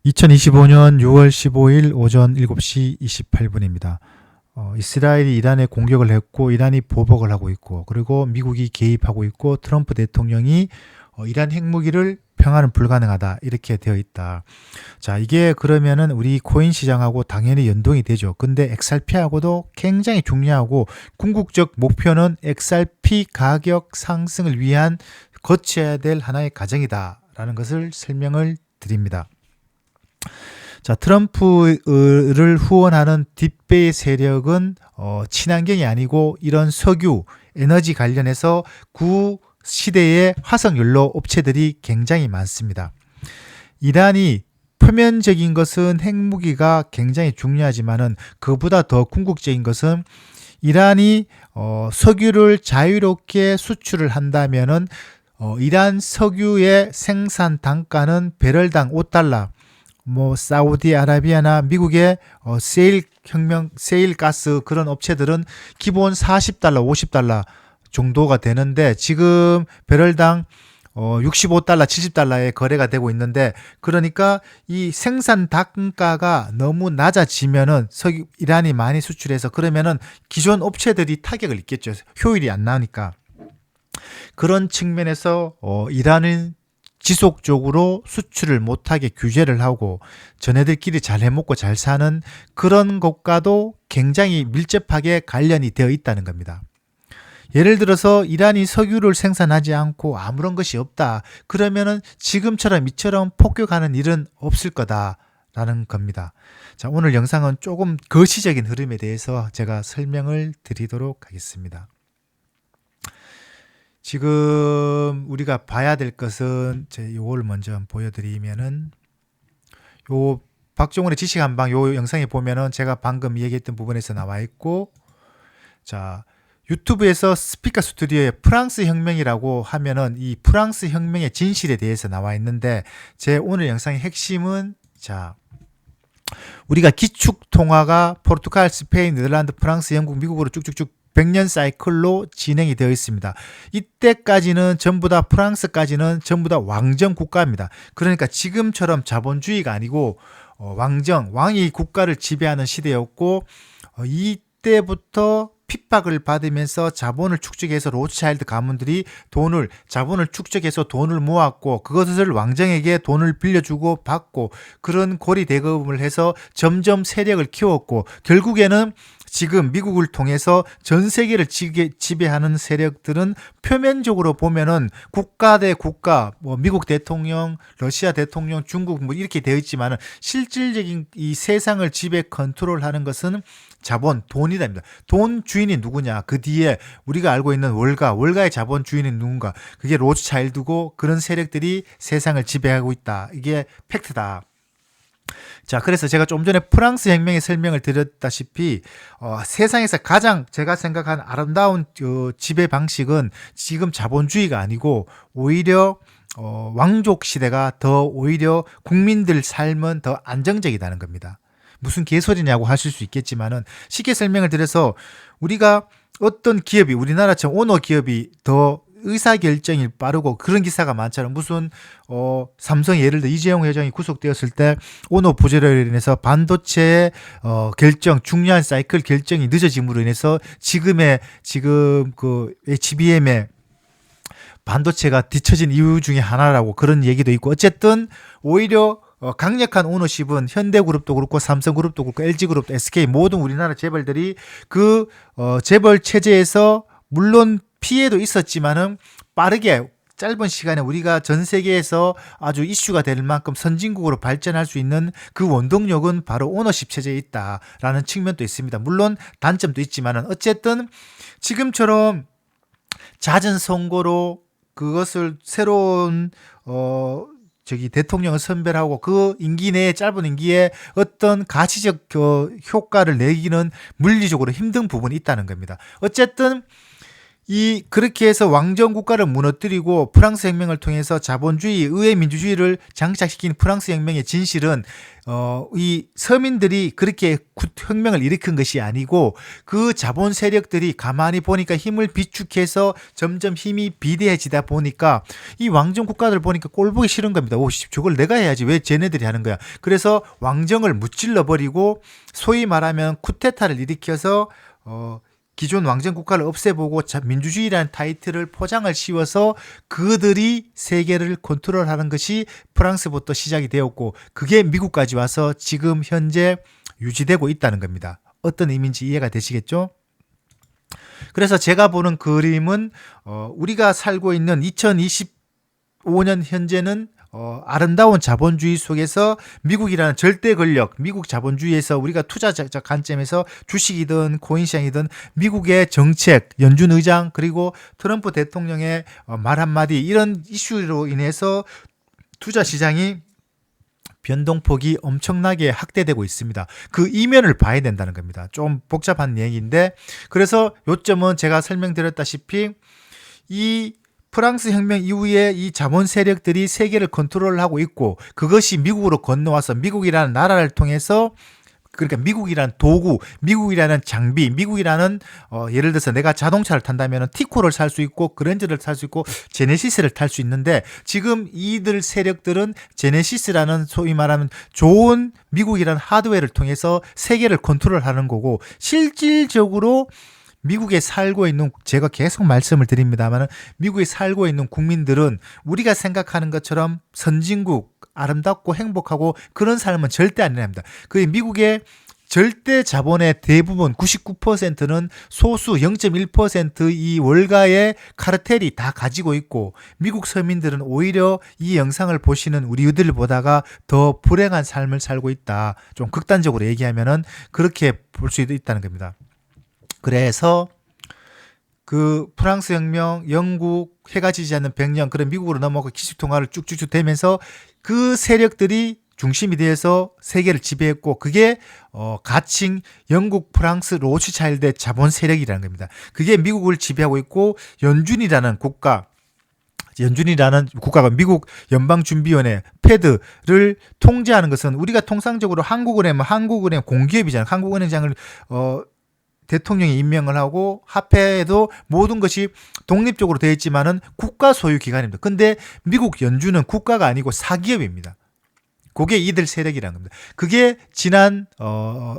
2025년 6월 15일 오전 7시 28분입니다. 이스라엘이 이란에 공격을 했고 이란이 보복을 하고 있고 그리고 미국이 개입하고 있고 트럼프 대통령이 이란 핵무기를 평화는 불가능하다 이렇게 되어 있다. 자, 이게 그러면은 우리 코인 시장하고 당연히 연동이 되죠. 근데 XRP하고도 굉장히 중요하고 궁극적 목표는 XRP 가격 상승을 위한 거쳐야 될 하나의 과정이다라는 것을 설명을 드립니다. 자, 트럼프를 후원하는 뒷배의 세력은 친환경이 아니고 이런 석유, 에너지 관련해서 구시대의 화석연료 업체들이 굉장히 많습니다. 이란이 표면적인 것은 핵무기가 굉장히 중요하지만은 그보다 더 궁극적인 것은 이란이 석유를 자유롭게 수출을 한다면은 이란 석유의 생산 단가는 배럴당 5달러, 사우디아라비아나 미국의 세일 가스 그런 업체들은 기본 40달러, 50달러 정도가 되는데 지금 배럴당 65달러, 70달러에 거래가 되고 있는데 그러니까 이 생산 단가가 너무 낮아지면은 이란이 많이 수출해서 그러면은 기존 업체들이 타격을 입겠죠. 효율이 안 나오니까. 그런 측면에서 이란은 지속적으로 수출을 못하게 규제를 하고 전애들끼리 잘 해먹고 잘 사는 그런 것과도 굉장히 밀접하게 관련이 되어 있다는 겁니다. 예를 들어서 이란이 석유를 생산하지 않고 아무런 것이 없다. 그러면은 지금처럼 이처럼 폭격하는 일은 없을 거다라는 겁니다. 자, 오늘 영상은 조금 거시적인 흐름에 대해서 제가 설명을 드리도록 하겠습니다. 지금 우리가 봐야 될 것은 요걸 먼저 한번 보여드리면은 요 박종훈의 지식 한방 요 영상에 보면은 제가 방금 얘기했던 부분에서 나와 있고, 자, 유튜브에서 스피커 스튜디오의 프랑스 혁명이라고 하면은 이 프랑스 혁명의 진실에 대해서 나와 있는데 제 오늘 영상의 핵심은 자, 우리가 기축 통화가 포르투갈, 스페인, 네덜란드, 프랑스, 영국, 미국으로 쭉쭉쭉 100년 사이클로 진행이 되어 있습니다. 이때까지는 전부 다 프랑스까지는 전부 다 왕정 국가입니다. 그러니까 지금처럼 자본주의가 아니고 왕이 국가를 지배하는 시대였고 이때부터 핍박을 받으면서 자본을 축적해서 로츠차일드 가문들이 자본을 축적해서 돈을 모았고 그것을 왕정에게 돈을 빌려주고 받고 그런 고리 대금을 해서 점점 세력을 키웠고 결국에는 지금 미국을 통해서 전 세계를 지배하는 세력들은 표면적으로 보면은 국가 대 국가, 미국 대통령, 러시아 대통령, 중국 이렇게 되어 있지만은 실질적인 이 세상을 지배 컨트롤하는 것은 자본, 돈이다. 돈 주인이 누구냐? 그 뒤에 우리가 알고 있는 월가의 자본 주인이 누군가? 그게 로스차일드고 그런 세력들이 세상을 지배하고 있다. 이게 팩트다. 자, 그래서 제가 좀 전에 프랑스 혁명의 설명을 드렸다시피 세상에서 가장 제가 생각한 아름다운 지배 방식은 지금 자본주의가 아니고 오히려 왕족 시대가 더 오히려 국민들 삶은 더 안정적이다는 겁니다. 무슨 개소리냐고 하실 수 있겠지만은 쉽게 설명을 드려서 우리가 어떤 기업이 우리나라처럼 오너 기업이 더 의사결정이 빠르고 그런 기사가 많잖아요. 무슨 삼성 예를 들어 이재용 회장이 구속되었을 때 오너 부재로 인해서 반도체의 중요한 사이클 결정이 늦어짐으로 인해서 지금 그 HBM의 반도체가 뒤처진 이유 중에 하나라고 그런 얘기도 있고 어쨌든 오히려 강력한 오너십은 현대그룹도 그렇고 삼성그룹도 그렇고 LG그룹도 SK 모든 우리나라 재벌들이 그 재벌 체제에서 물론 피해도 있었지만은 빠르게 짧은 시간에 우리가 전 세계에서 아주 이슈가 될 만큼 선진국으로 발전할 수 있는 그 원동력은 바로 오너십 체제에 있다라는 측면도 있습니다. 물론 단점도 있지만은 어쨌든 지금처럼 잦은 선거로 그것을 새로운 대통령을 선별하고 그 임기 내에 짧은 임기에 어떤 가치적 효과를 내기는 물리적으로 힘든 부분이 있다는 겁니다. 어쨌든 그렇게 해서 왕정 국가를 무너뜨리고 프랑스 혁명을 통해서 자본주의, 의회 민주주의를 장착시킨 프랑스 혁명의 진실은 이 서민들이 그렇게 혁명을 일으킨 것이 아니고 그 자본 세력들이 가만히 보니까 힘을 비축해서 점점 힘이 비대해지다 보니까 이 왕정 국가들 보니까 꼴 보기 싫은 겁니다. 오, 저걸 내가 해야지 왜 쟤네들이 하는 거야. 그래서 왕정을 무찔러 버리고 소위 말하면 쿠데타를 일으켜서 기존 왕정 국가를 없애보고 민주주의라는 타이틀을 포장을 씌워서 그들이 세계를 컨트롤하는 것이 프랑스부터 시작이 되었고 그게 미국까지 와서 지금 현재 유지되고 있다는 겁니다. 어떤 의미인지 이해가 되시겠죠? 그래서 제가 보는 그림은 우리가 살고 있는 2025년 현재는 아름다운 자본주의 속에서 미국이라는 절대 권력, 미국 자본주의에서 우리가 투자적 관점에서 주식이든 코인시장이든 미국의 정책, 연준 의장 그리고 트럼프 대통령의 말 한마디 이런 이슈로 인해서 투자 시장이 변동폭이 엄청나게 확대되고 있습니다. 그 이면을 봐야 된다는 겁니다. 좀 복잡한 얘기인데 그래서 요점은 제가 설명드렸다시피 이 프랑스 혁명 이후에 이 자본 세력들이 세계를 컨트롤하고 있고 그것이 미국으로 건너와서 미국이라는 나라를 통해서 그러니까 미국이라는 도구, 미국이라는 장비, 미국이라는 예를 들어서 내가 자동차를 탄다면 티코를 살 수 있고 그랜저를 탈 수 있고 제네시스를 탈 수 있는데 지금 이들 세력들은 제네시스라는 소위 말하는 좋은 미국이라는 하드웨어를 통해서 세계를 컨트롤하는 거고 실질적으로 미국에 살고 있는 제가 계속 말씀을 드립니다만 미국에 살고 있는 국민들은 우리가 생각하는 것처럼 선진국 아름답고 행복하고 그런 삶은 절대 아니랍니다. 그 미국의 절대 자본의 대부분 99%는 소수 0.1% 이 월가의 카르텔이 다 가지고 있고 미국 서민들은 오히려 이 영상을 보시는 우리들보다가 더 불행한 삶을 살고 있다. 좀 극단적으로 얘기하면은 그렇게 볼 수도 있다는 겁니다. 그래서 그 프랑스 혁명, 영국 해가 지지 않는 100년 그런 미국으로 넘어가고 기술통화를 쭉쭉쭉 되면서 그 세력들이 중심이 되어서 세계를 지배했고 그게 가칭 영국, 프랑스, 로스차일드의 자본 세력이라는 겁니다. 그게 미국을 지배하고 있고 연준이라는 국가가 미국 연방준비원회 패드를 통제하는 것은 우리가 통상적으로 한국은행 공기업이잖아요. 한국은행장을 대통령이 임명을 하고 화폐에도 모든 것이 독립적으로 되어 있지만은 국가 소유 기관입니다. 근데 미국 연준은 국가가 아니고 사기업입니다. 그게 이들 세력이라는 겁니다. 그게 지난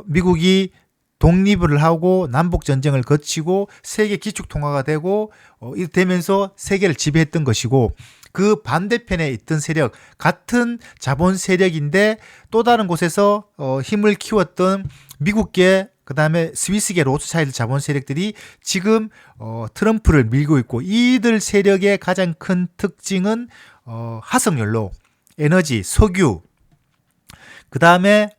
미국이 독립을 하고 남북 전쟁을 거치고 세계 기축 통화가 되고 되면서 세계를 지배했던 것이고 그 반대편에 있던 세력 같은 자본 세력인데 또 다른 곳에서 힘을 키웠던 미국계 그 다음에 스위스계 로스차일드 자본 세력들이 지금 트럼프를 밀고 있고 이들 세력의 가장 큰 특징은 화석연료, 에너지, 석유, 그 다음에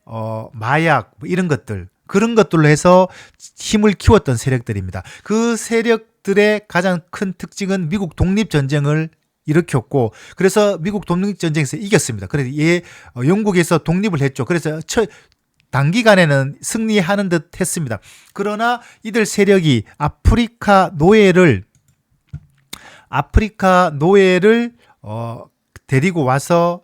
마약 뭐 이런 것들 그런 것들로 해서 힘을 키웠던 세력들입니다. 그 세력들의 가장 큰 특징은 미국 독립전쟁을 일으켰고 그래서 미국 독립전쟁에서 이겼습니다. 그래서 영국에서 독립을 했죠. 그래서 단기간에는 승리하는 듯 했습니다. 그러나 이들 세력이 아프리카 노예를 데리고 와서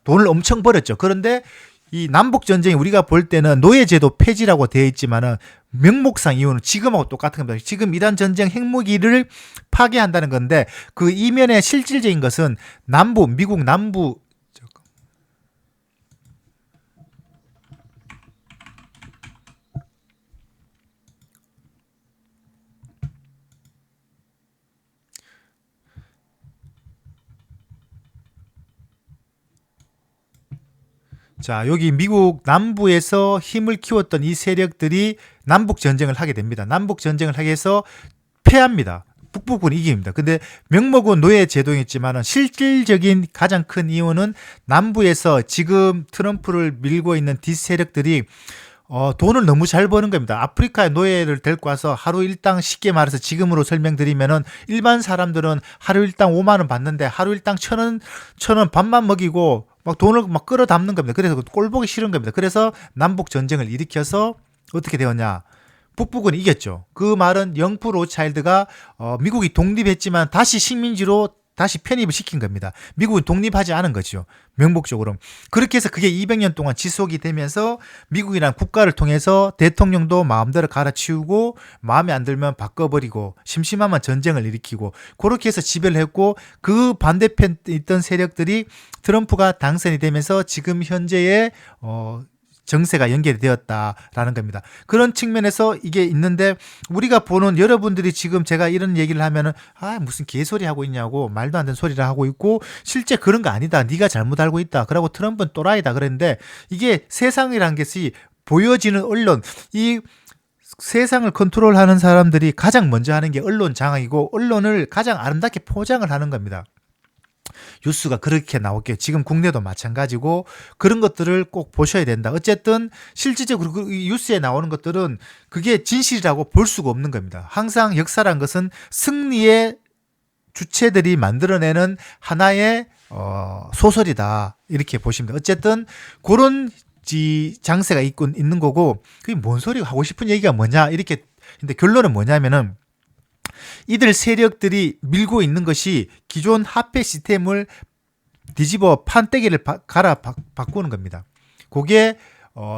돈을 엄청 벌었죠. 그런데 이 남북 전쟁이 우리가 볼 때는 노예제도 폐지라고 되어 있지만은 명목상 이유는 지금하고 똑같은 겁니다. 지금 이란 전쟁 핵무기를 파괴한다는 건데 그 이면의 실질적인 것은 미국 남부 자, 여기 미국 남부에서 힘을 키웠던 이 세력들이 남북 전쟁을 하게 됩니다. 남북 전쟁을 하게 해서 패합니다. 북부군이 이깁니다. 근데 명목은 노예 제도였지만 실질적인 가장 큰 이유는 남부에서 지금 트럼프를 밀고 있는 뒷세력들이 돈을 너무 잘 버는 겁니다. 아프리카의 노예를 데리고 와서 하루 일당 쉽게 말해서 지금으로 설명드리면은 일반 사람들은 하루 일당 5만 원 받는데 하루 일당 1,000원 밥만 먹이고 막 돈을 막 끌어담는 겁니다. 그래서 꼴 보기 싫은 겁니다. 그래서 남북 전쟁을 일으켜서 어떻게 되었냐? 북북은 이겼죠. 그 말은 영프 로차일드가 미국이 독립했지만 다시 식민지로 다시 편입을 시킨 겁니다. 미국은 독립하지 않은 거죠. 명목적으로. 그렇게 해서 그게 200년 동안 지속이 되면서 미국이란 국가를 통해서 대통령도 마음대로 갈아치우고 마음에 안 들면 바꿔버리고 심심하면 전쟁을 일으키고 그렇게 해서 지배를 했고 그 반대편에 있던 세력들이 트럼프가 당선이 되면서 지금 현재의 정세가 연결이 되었다라는 겁니다. 그런 측면에서 이게 있는데 우리가 보는 여러분들이 지금 제가 이런 얘기를 하면은 무슨 개소리 하고 있냐고 말도 안 되는 소리를 하고 있고 실제 그런 거 아니다. 네가 잘못 알고 있다. 그러고 트럼프는 또라이다 그랬는데 이게 세상이라는 것이 보여지는 언론 이 세상을 컨트롤하는 사람들이 가장 먼저 하는 게 언론 장악이고 언론을 가장 아름답게 포장을 하는 겁니다. 뉴스가 그렇게 나올게요. 지금 국내도 마찬가지고 그런 것들을 꼭 보셔야 된다. 어쨌든 실질적으로 그 뉴스에 나오는 것들은 그게 진실이라고 볼 수가 없는 겁니다. 항상 역사란 것은 승리의 주체들이 만들어내는 하나의 소설이다. 이렇게 보시면 돼요. 어쨌든 그런 장세가 있는 거고 그게 뭔 소리가 하고 싶은 얘기가 뭐냐 이렇게 근데 결론은 뭐냐면은 이들 세력들이 밀고 있는 것이 기존 화폐 시스템을 뒤집어 판때기를 바꾸는 겁니다. 그게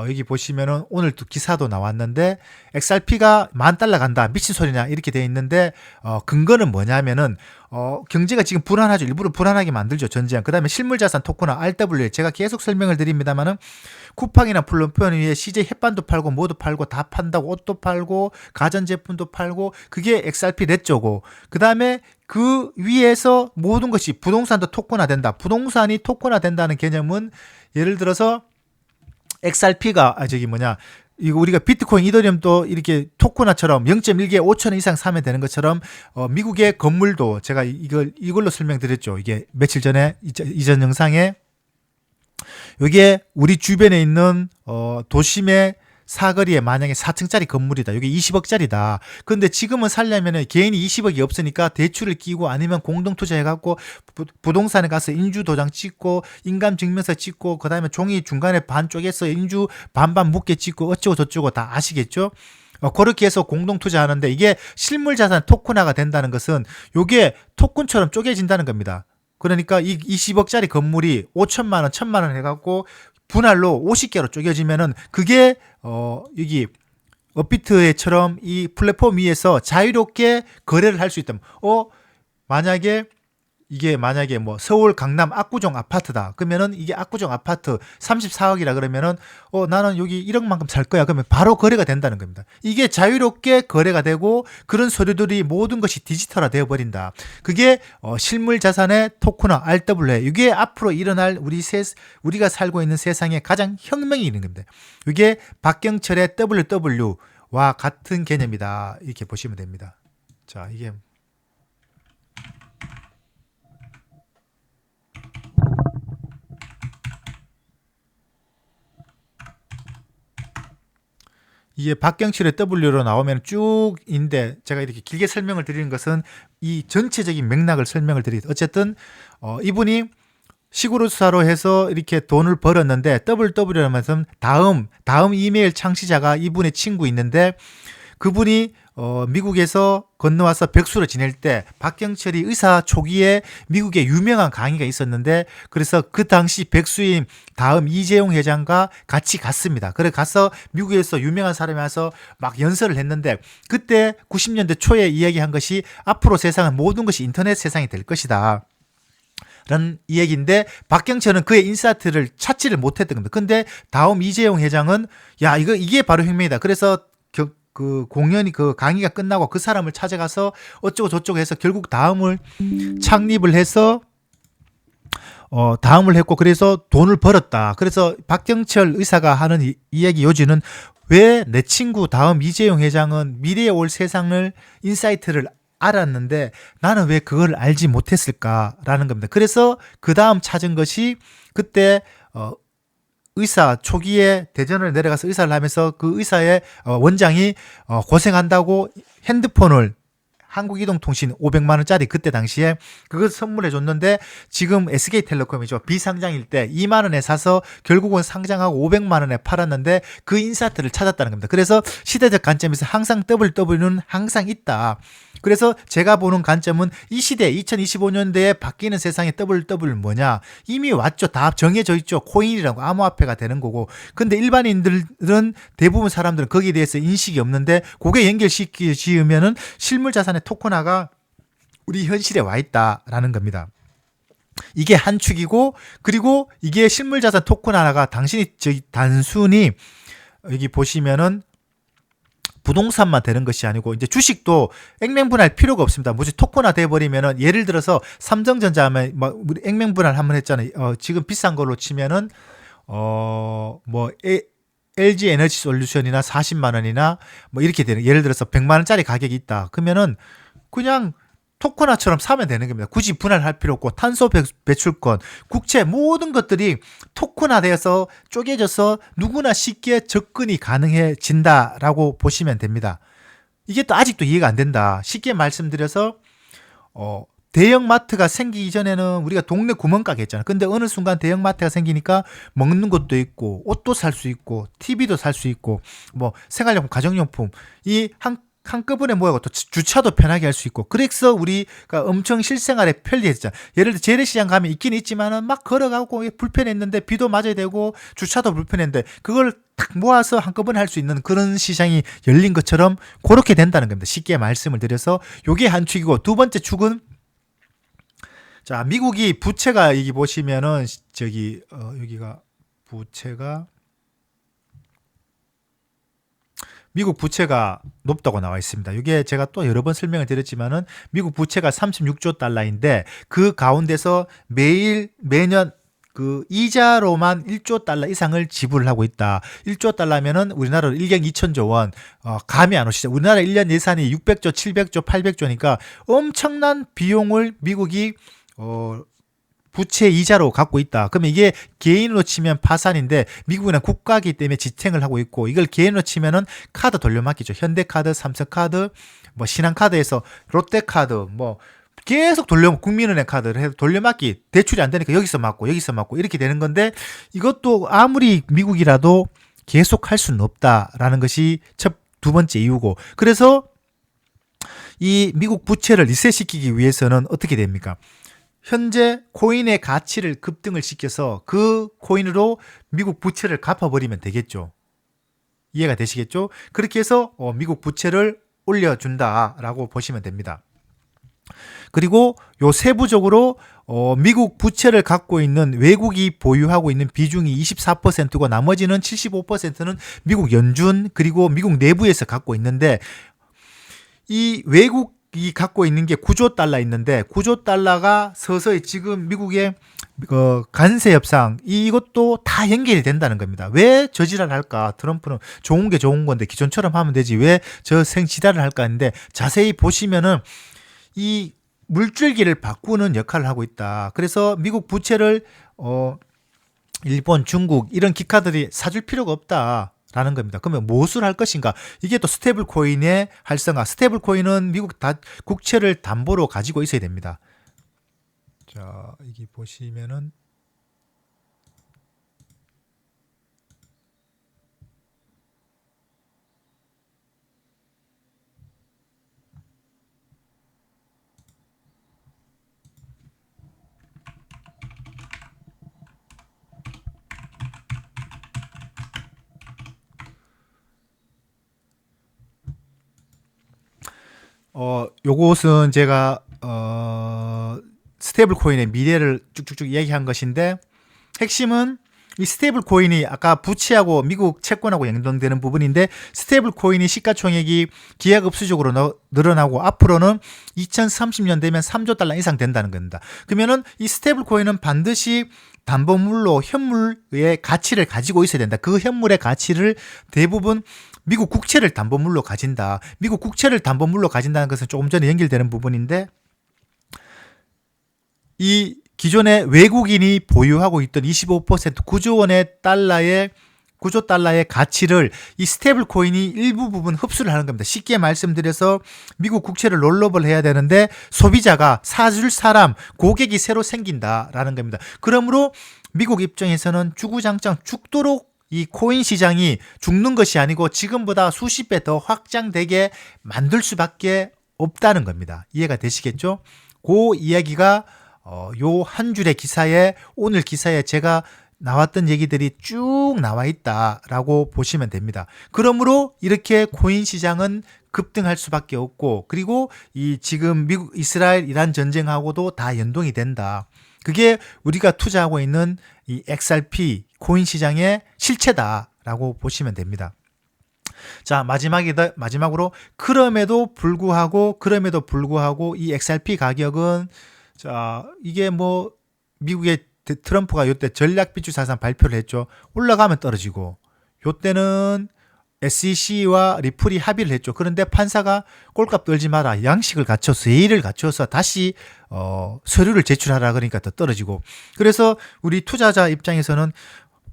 여기 보시면은 오늘 또 기사도 나왔는데 XRP가 $10,000 간다 미친 소리냐 이렇게 돼 있는데 근거는 뭐냐면은 경제가 지금 불안하죠. 일부러 불안하게 만들죠. 전쟁. 그다음에 실물자산 토큰화 RWA 제가 계속 설명을 드립니다만은 쿠팡이나 플랫폼 위에 CJ 햇반도 팔고 뭐도 팔고 다 판다고 옷도 팔고 가전제품도 팔고 그게 XRP 렛저고 그다음에 그 위에서 모든 것이 부동산도 토큰화된다. 부동산이 토큰화된다는 개념은 예를 들어서 XRP가 이거 우리가 비트코인 이더리움도 이렇게 토큰화처럼 0.1개 5,000원 이상 사면 되는 것처럼 미국의 건물도 제가 이걸로 설명드렸죠. 이게 며칠 전에 이전 영상에 이게 우리 주변에 있는 도심의 사거리에 만약에 4층짜리 건물이다. 이게 20억짜리다. 근데 지금은 살려면은 개인이 20억이 없으니까 대출을 끼고 아니면 공동투자해갖고 부동산에 가서 인주도장 찍고 인감증명서 찍고 그다음에 종이 중간에 반 쪼개서 인주 반반 묶게 찍고 어쩌고 저쩌고 다 아시겠죠? 그렇게 해서 공동투자하는데 이게 실물자산 토큰화가 된다는 것은 이게 토큰처럼 쪼개진다는 겁니다. 그러니까 이 20억짜리 건물이 5천만 원, 1,000만 원 해갖고 분할로 50개로 쪼개지면은 그게 여기 업비트처럼 이 플랫폼 위에서 자유롭게 거래를 할 수 있다면 만약에 뭐 서울 강남 압구정 아파트다. 그러면은 이게 압구정 아파트 34억이라 그러면은 나는 여기 1억만큼 살 거야. 그러면 바로 거래가 된다는 겁니다. 이게 자유롭게 거래가 되고 그런 서류들이 모든 것이 디지털화 되어 버린다. 그게 실물 자산의 토큰화 RWA. 이게 앞으로 일어날 우리가 살고 있는 세상의 가장 혁명이 있는 겁니다. 이게 박경철의 WW와 같은 개념이다. 이렇게 보시면 됩니다. 자, 이게 박경철의 W로 나오면 쭉인데 제가 이렇게 길게 설명을 드리는 것은 이 전체적인 맥락을 설명을 드리겠습니다. 어쨌든 이분이 시구르사로 해서 이렇게 돈을 벌었는데 WW라는 것은 다음 이메일 창시자가 이분의 친구 있는데 그분이 미국에서 건너와서 백수로 지낼 때 박경철이 의사 초기에 미국에 유명한 강의가 있었는데 그래서 그 당시 백수인 다음 이재용 회장과 같이 갔습니다. 그래 가서 미국에서 유명한 사람이 와서 막 연설을 했는데 그때 90년대 초에 이야기한 것이 앞으로 세상은 모든 것이 인터넷 세상이 될 것이다. 라는 이야기인데 박경철은 그의 인사이트를 찾지를 못했던 겁니다. 근데 다음 이재용 회장은 이게 바로 혁명이다. 그래서 그 공연이 그 강의가 끝나고 그 사람을 찾아가서 어쩌고 저쩌고 해서 결국 다음을 창립을 해서 다음을 했고 그래서 돈을 벌었다. 그래서 박경철 의사가 하는 이야기 요지는 왜 내 친구 다음 이재용 회장은 미래에 올 세상을 인사이트를 알았는데 나는 왜 그걸 알지 못했을까라는 겁니다. 그래서 그 다음 찾은 것이 그때 의사 초기에 대전을 내려가서 의사를 하면서 그 의사의 원장이 고생한다고 핸드폰을 한국이동통신 500만 원짜리 그때 당시에 그걸 선물해 줬는데 지금 SK텔레콤이죠. 비상장일 때 2만 원에 사서 결국은 상장하고 500만 원에 팔았는데 그 인사트를 찾았다는 겁니다. 그래서 시대적 관점에서 항상 WW는 항상 있다. 그래서 제가 보는 관점은 이 시대 2025년대에 바뀌는 세상에 WW는 뭐냐? 이미 왔죠. 다 정해져 있죠. 코인이라고 암호화폐가 되는 거고. 근데 일반인들은 대부분 사람들은 거기에 대해서 인식이 없는데 그게 연결시키면은 실물 자산의 토큰화가 우리 현실에 와 있다라는 겁니다. 이게 한 축이고 그리고 이게 실물 자산 토큰화가 당신이 단순히 여기 보시면은 부동산만 되는 것이 아니고 이제 주식도 액면분할 필요가 없습니다. 뭐지 토큰화 돼버리면은 예를 들어서 삼성전자 하면 뭐 우리 액면분할 한번 했잖아요. 지금 비싼 걸로 치면은 뭐 LG 에너지 솔루션이나 40만 원이나 뭐 이렇게 되는 예를 들어서 100만 원짜리 가격이 있다. 그러면은 그냥 토큰화처럼 사면 되는 겁니다. 굳이 분할할 필요 없고 탄소 배출권, 국채 모든 것들이 토큰화되어서 쪼개져서 누구나 쉽게 접근이 가능해진다라고 보시면 됩니다. 이게 또 아직도 이해가 안 된다. 쉽게 말씀드려서 대형 마트가 생기기 전에는 우리가 동네 구멍가게 했잖아. 근데 어느 순간 대형 마트가 생기니까 먹는 것도 있고 옷도 살 수 있고 TV도 살 수 있고 뭐 생활용품, 가정용품 이 한꺼번에 모여서 또 주차도 편하게 할 수 있고 그래서 우리가 엄청 실생활에 편리했잖아. 예를 들어 재래시장 가면 있긴 있지만은 막 걸어가고 불편했는데 비도 맞아야 되고 주차도 불편했는데 그걸 탁 모아서 한꺼번에 할 수 있는 그런 시장이 열린 것처럼 그렇게 된다는 겁니다. 쉽게 말씀을 드려서 요게 한 축이고 두 번째 축은 자 미국이 부채가 여기 보시면은 저기 여기가 부채가 미국 부채가 높다고 나와 있습니다. 이게 제가 또 여러 번 설명을 드렸지만은 미국 부채가 36조 달러인데 그 가운데서 매년 그 이자로만 1조 달러 이상을 지불을 하고 있다. 1조 달러면은 우리나라로 1경 2천조 원 감이 안 오시죠. 우리나라 1년 예산이 600조, 700조, 800조니까 엄청난 비용을 미국이 부채 이자로 갖고 있다. 그러면 이게 개인으로 치면 파산인데 미국은 국가이기 때문에 지탱을 하고 있고 이걸 개인으로 치면은 카드 돌려막기죠. 현대카드, 삼성카드, 뭐 신한카드에서 롯데카드 뭐 계속 국민은행 카드를 해서 돌려막기 대출이 안 되니까 여기서 맞고 이렇게 되는 건데 이것도 아무리 미국이라도 계속 할 수는 없다라는 것이 두 번째 이유고 그래서 이 미국 부채를 리셋시키기 위해서는 어떻게 됩니까? 현재 코인의 가치를 급등을 시켜서 그 코인으로 미국 부채를 갚아버리면 되겠죠. 이해가 되시겠죠? 그렇게 해서 미국 부채를 올려준다라고 보시면 됩니다. 그리고 요 세부적으로 미국 부채를 갖고 있는 외국이 보유하고 있는 비중이 24%고 나머지는 75%는 미국 연준 그리고 미국 내부에서 갖고 있는데 이 외국이 갖고 있는 게 9조 달러 있는데 9조 달러가 서서히 지금 미국의 관세 협상 이것도 다 연결이 된다는 겁니다. 왜 저지랄 할까? 트럼프는 좋은 게 좋은 건데 기존처럼 하면 되지 왜 저 생지랄을 할까 했는데 자세히 보시면은 이 물줄기를 바꾸는 역할을 하고 있다. 그래서 미국 부채를 일본, 중국 이런 기카들이 사줄 필요가 없다. 라는 겁니다. 그러면 무엇을 할 것인가? 이게 또 스테이블 코인의 활성화. 스테이블 코인은 미국 국채를 담보로 가지고 있어야 됩니다. 자, 여기 보시면은 요것은 제가 스테이블 코인의 미래를 쭉쭉쭉 얘기한 것인데 핵심은 이 스테이블 코인이 아까 부채하고 미국 채권하고 연동되는 부분인데 스테이블 코인이 시가총액이 기하급수적으로 늘어나고 앞으로는 2030년 되면 3조 달러 이상 된다는 겁니다. 그러면은 이 스테이블 코인은 반드시 담보물로 현물의 가치를 가지고 있어야 된다. 그 현물의 가치를 대부분 미국 국채를 담보물로 가진다. 미국 국채를 담보물로 가진다는 것은 조금 전에 연결되는 부분인데 이 기존에 외국인이 보유하고 있던 25% 9조 원의 달러의 9조 달러의 가치를 이 스테이블 코인이 일부 부분 흡수를 하는 겁니다. 쉽게 말씀드려서 미국 국채를 롤러버를 해야 되는데 소비자가 사줄 사람, 고객이 새로 생긴다라는 겁니다. 그러므로 미국 입장에서는 주구장창 죽도록 이 코인 시장이 죽는 것이 아니고 지금보다 수십 배 더 확장되게 만들 수밖에 없다는 겁니다. 이해가 되시겠죠? 그 이야기가 요 한 줄의 기사에, 오늘 기사에 제가 나왔던 얘기들이 쭉 나와 있다라고 보시면 됩니다. 그러므로 이렇게 코인 시장은 급등할 수밖에 없고, 그리고 이 지금 미국, 이스라엘, 이란 전쟁하고도 다 연동이 된다. 그게 우리가 투자하고 있는 이 XRP 코인 시장의 실체다라고 보시면 됩니다. 자, 마지막으로 그럼에도 불구하고 이 XRP 가격은, 자, 이게 뭐 미국의 트럼프가 요때 전략비추사상 발표를 했죠. 올라가면 떨어지고, 요때는 SEC와 리플이 합의를 했죠. 그런데 판사가 꼴값 떨지 마라, 양식을 갖춰서, 예의를 갖춰서 다시 서류를 제출하라, 그러니까 더 떨어지고. 그래서 우리 투자자 입장에서는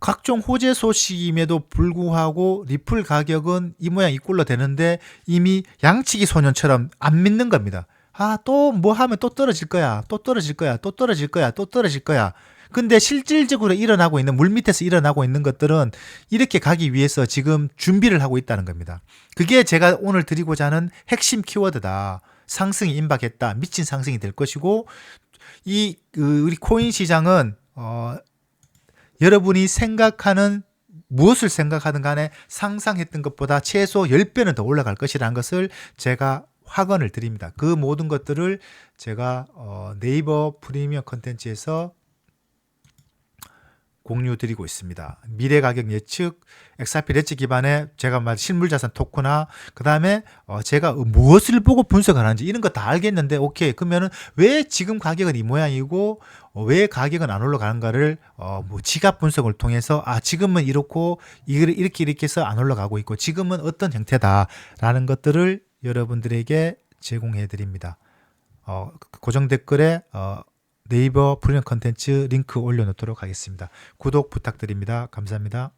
각종 호재 소식임에도 불구하고 리플 가격은 이 모양 이 꼴로 되는데 이미 양치기 소년처럼 안 믿는 겁니다. 아, 또 뭐 하면 또 떨어질 거야, 또 떨어질 거야, 또 떨어질 거야, 또 떨어질 거야. 근데 실질적으로 일어나고 있는, 물 밑에서 일어나고 있는 것들은 이렇게 가기 위해서 지금 준비를 하고 있다는 겁니다. 그게 제가 오늘 드리고자 하는 핵심 키워드다. 상승이 임박했다. 미친 상승이 될 것이고, 우리 코인 시장은 여러분이 생각하는, 무엇을 생각하든 간에 상상했던 것보다 최소 10배는 더 올라갈 것이라는 것을 제가 확언을 드립니다. 그 모든 것들을 제가 네이버 프리미엄 컨텐츠에서 공유드리고 있습니다. 미래 가격 예측, XRP 렛지 기반의 제가 말 실물자산 토크나, 그 다음에 제가 무엇을 보고 분석을 하는지 이런 거 다 알겠는데, 오케이, 그러면은 왜 지금 가격은 이 모양이고 왜 가격은 안 올라가는가를 뭐 지갑 분석을 통해서, 아, 지금은 이렇고 이렇게 해서 안 올라가고 있고 지금은 어떤 형태다라는 것들을 여러분들에게 제공해 드립니다. 고정 댓글에 네이버 프리미엄 컨텐츠 링크 올려놓도록 하겠습니다. 구독 부탁드립니다. 감사합니다.